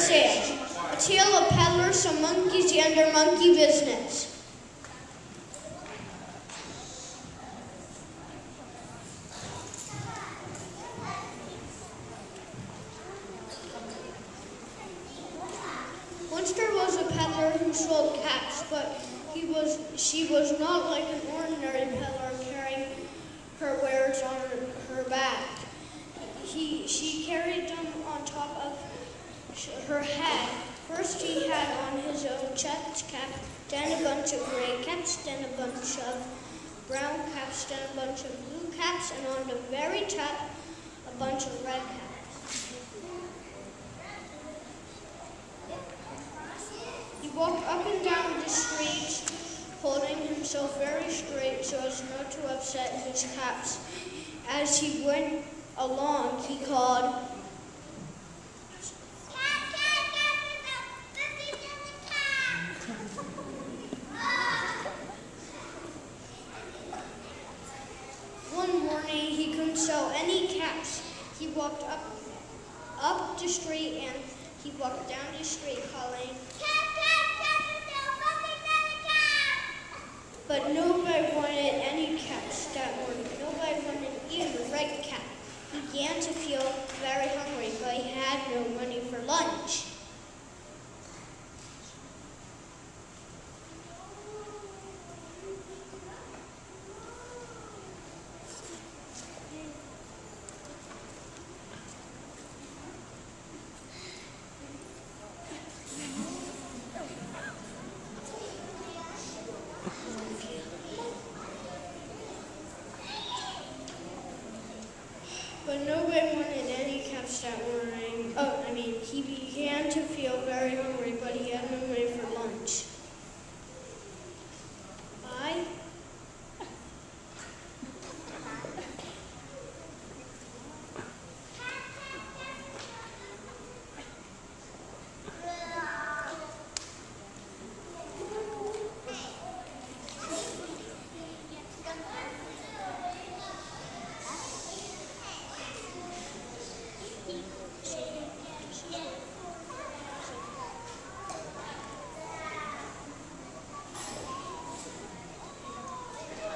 sale. A tale of peddlers, some monkeys, and their monkey business. Once there was a peddler who sold caps, but she was not like an ordinary peddler carrying her wares on her back. She carried them on top of her head. First he had on his own chest cap, then a bunch of gray caps, then a bunch of brown caps, then a bunch of blue caps, and on the very top, a bunch of red caps. He walked up and down the street, holding himself very straight so as not to upset his caps. As he went along, he called, One morning, he couldn't sell any caps. He walked up the street and he walked down the street calling, but nobody wanted any caps that morning. Nobody wanted even a red cap. He began to feel very hungry, but he had no money for lunch. But nobody wanted any caps that morning. He began to feel very hungry, but he had no money for lunch.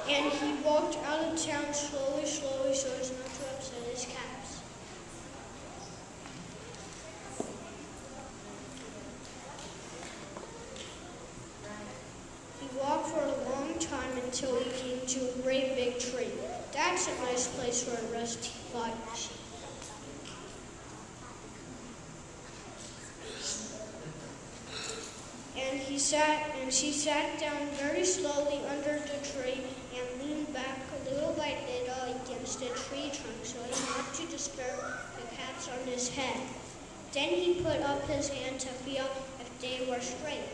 And he walked out of town slowly, so as not to upset his caps. He walked for a long time until he came to a great big tree. That's a nice place for a rest, he thought. And she sat down very slowly under the tree and leaned back little by little against the tree trunk so as not to disturb the caps on his head. Then he put up his hand to feel if they were straight.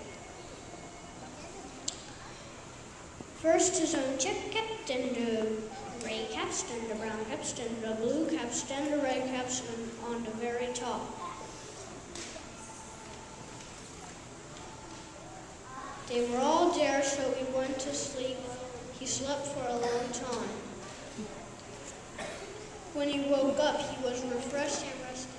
First his own chip cap, then the gray caps, then the brown caps, then the blue caps, then the red caps on the very top. They were all there, so he went to sleep. He slept for a long time. When he woke up, he was refreshed and rested.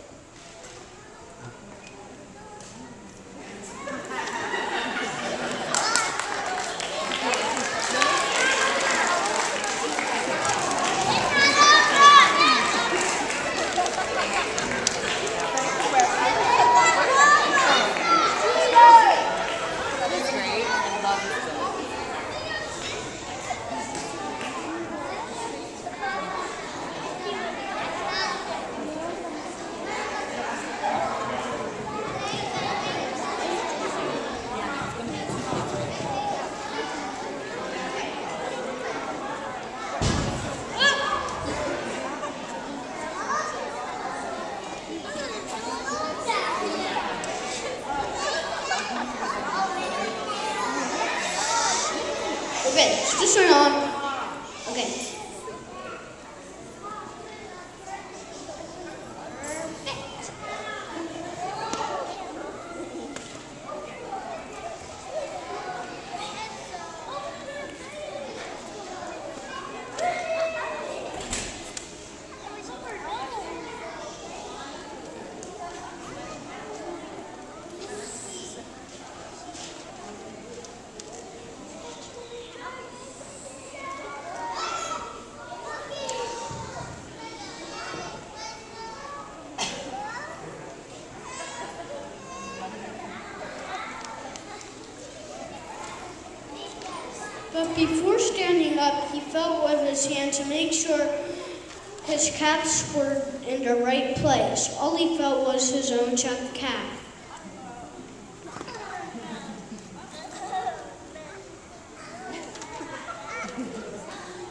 Okay, so this one on. Okay. before standing up, he felt with his hand to make sure his caps were in the right place. All he felt was his own checked cap.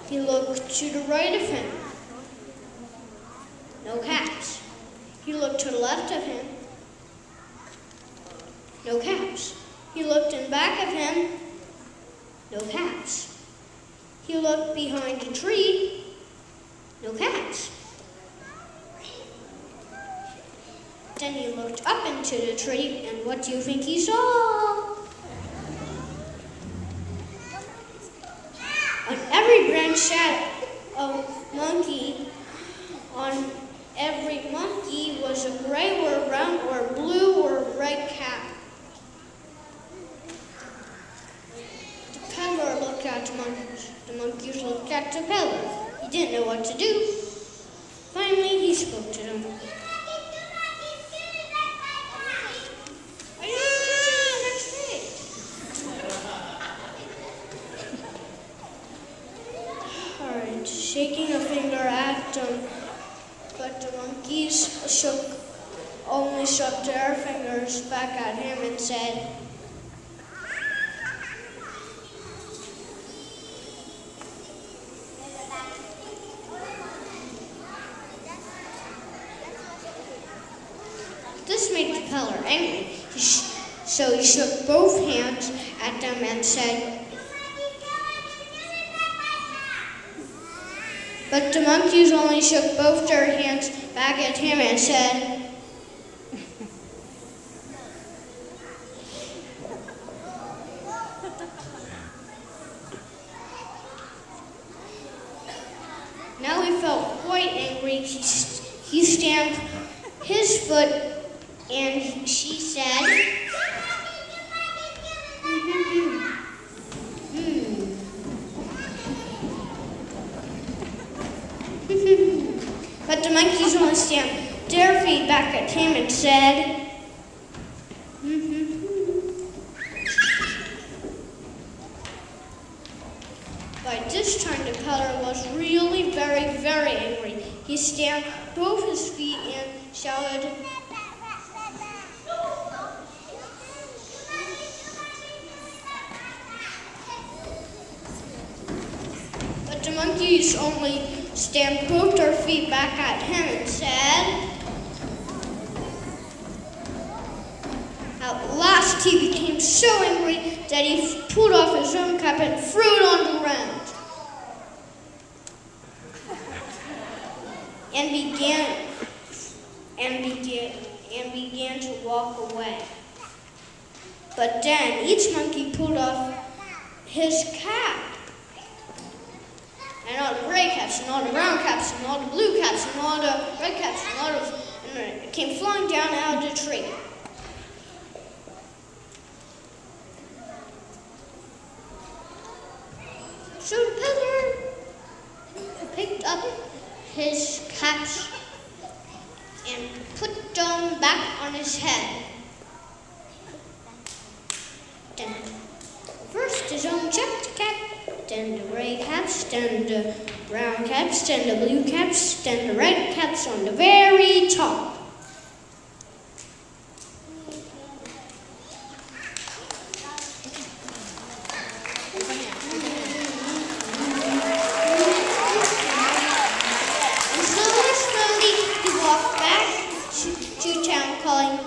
He looked to the right of him. No caps. He looked to the left of him. No caps. He looked in back of him. No caps. He looked behind a tree. No caps. Then he looked up into the tree, and what do you think he saw? On every branch sat a monkey. On every monkey was a gray or brown or blue or red cap. The peddler looked at the monkeys. The monkeys looked at the peddler. He didn't know what to do. Finally, he spoke to them. Shaking a finger at them, but the monkeys only shook their fingers back at him and said, This made the peddler angry, so he shook both hands at them and said, but the monkeys only shook both their hands back at him and said, Now he felt quite angry. He stamped his foot and she said, But the monkeys only stamped their feet back at him and said, By this time the peddler was really very, very angry. He stamped both his feet and shouted, But the monkeys only stamped both their feet back at him and said, At last he became so angry that he pulled off his own cap and threw it on the ground and began to walk away. But then each monkey pulled off his cap. And all the gray caps, and all the brown caps, and all the blue caps, and all the red caps, and it came flying down out of the tree. So the peddler picked up his caps and put them back on his head. Then first his own checked cap, then the gray caps, then the brown caps, then the blue caps, then the red caps on the very top. And slowly, he walked back to town calling,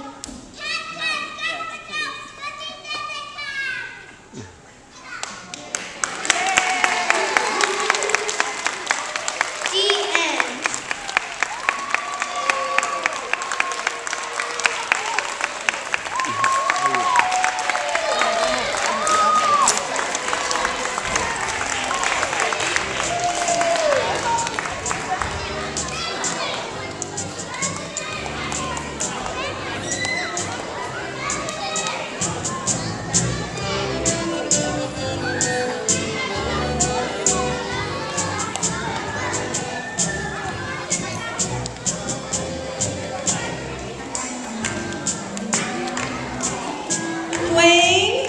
playing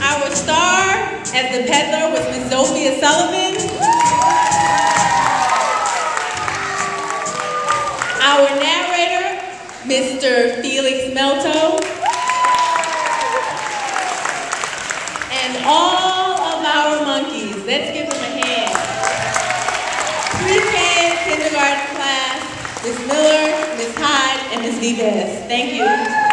our star As the peddler was Miss Sophia Sullivan. Our narrator, Mr. Felix Melto. And all of our monkeys. Let's give them a hand. Pre-K kindergarten class, Miss Miller, Miss Hyde, and Miss Vivez. Thank you.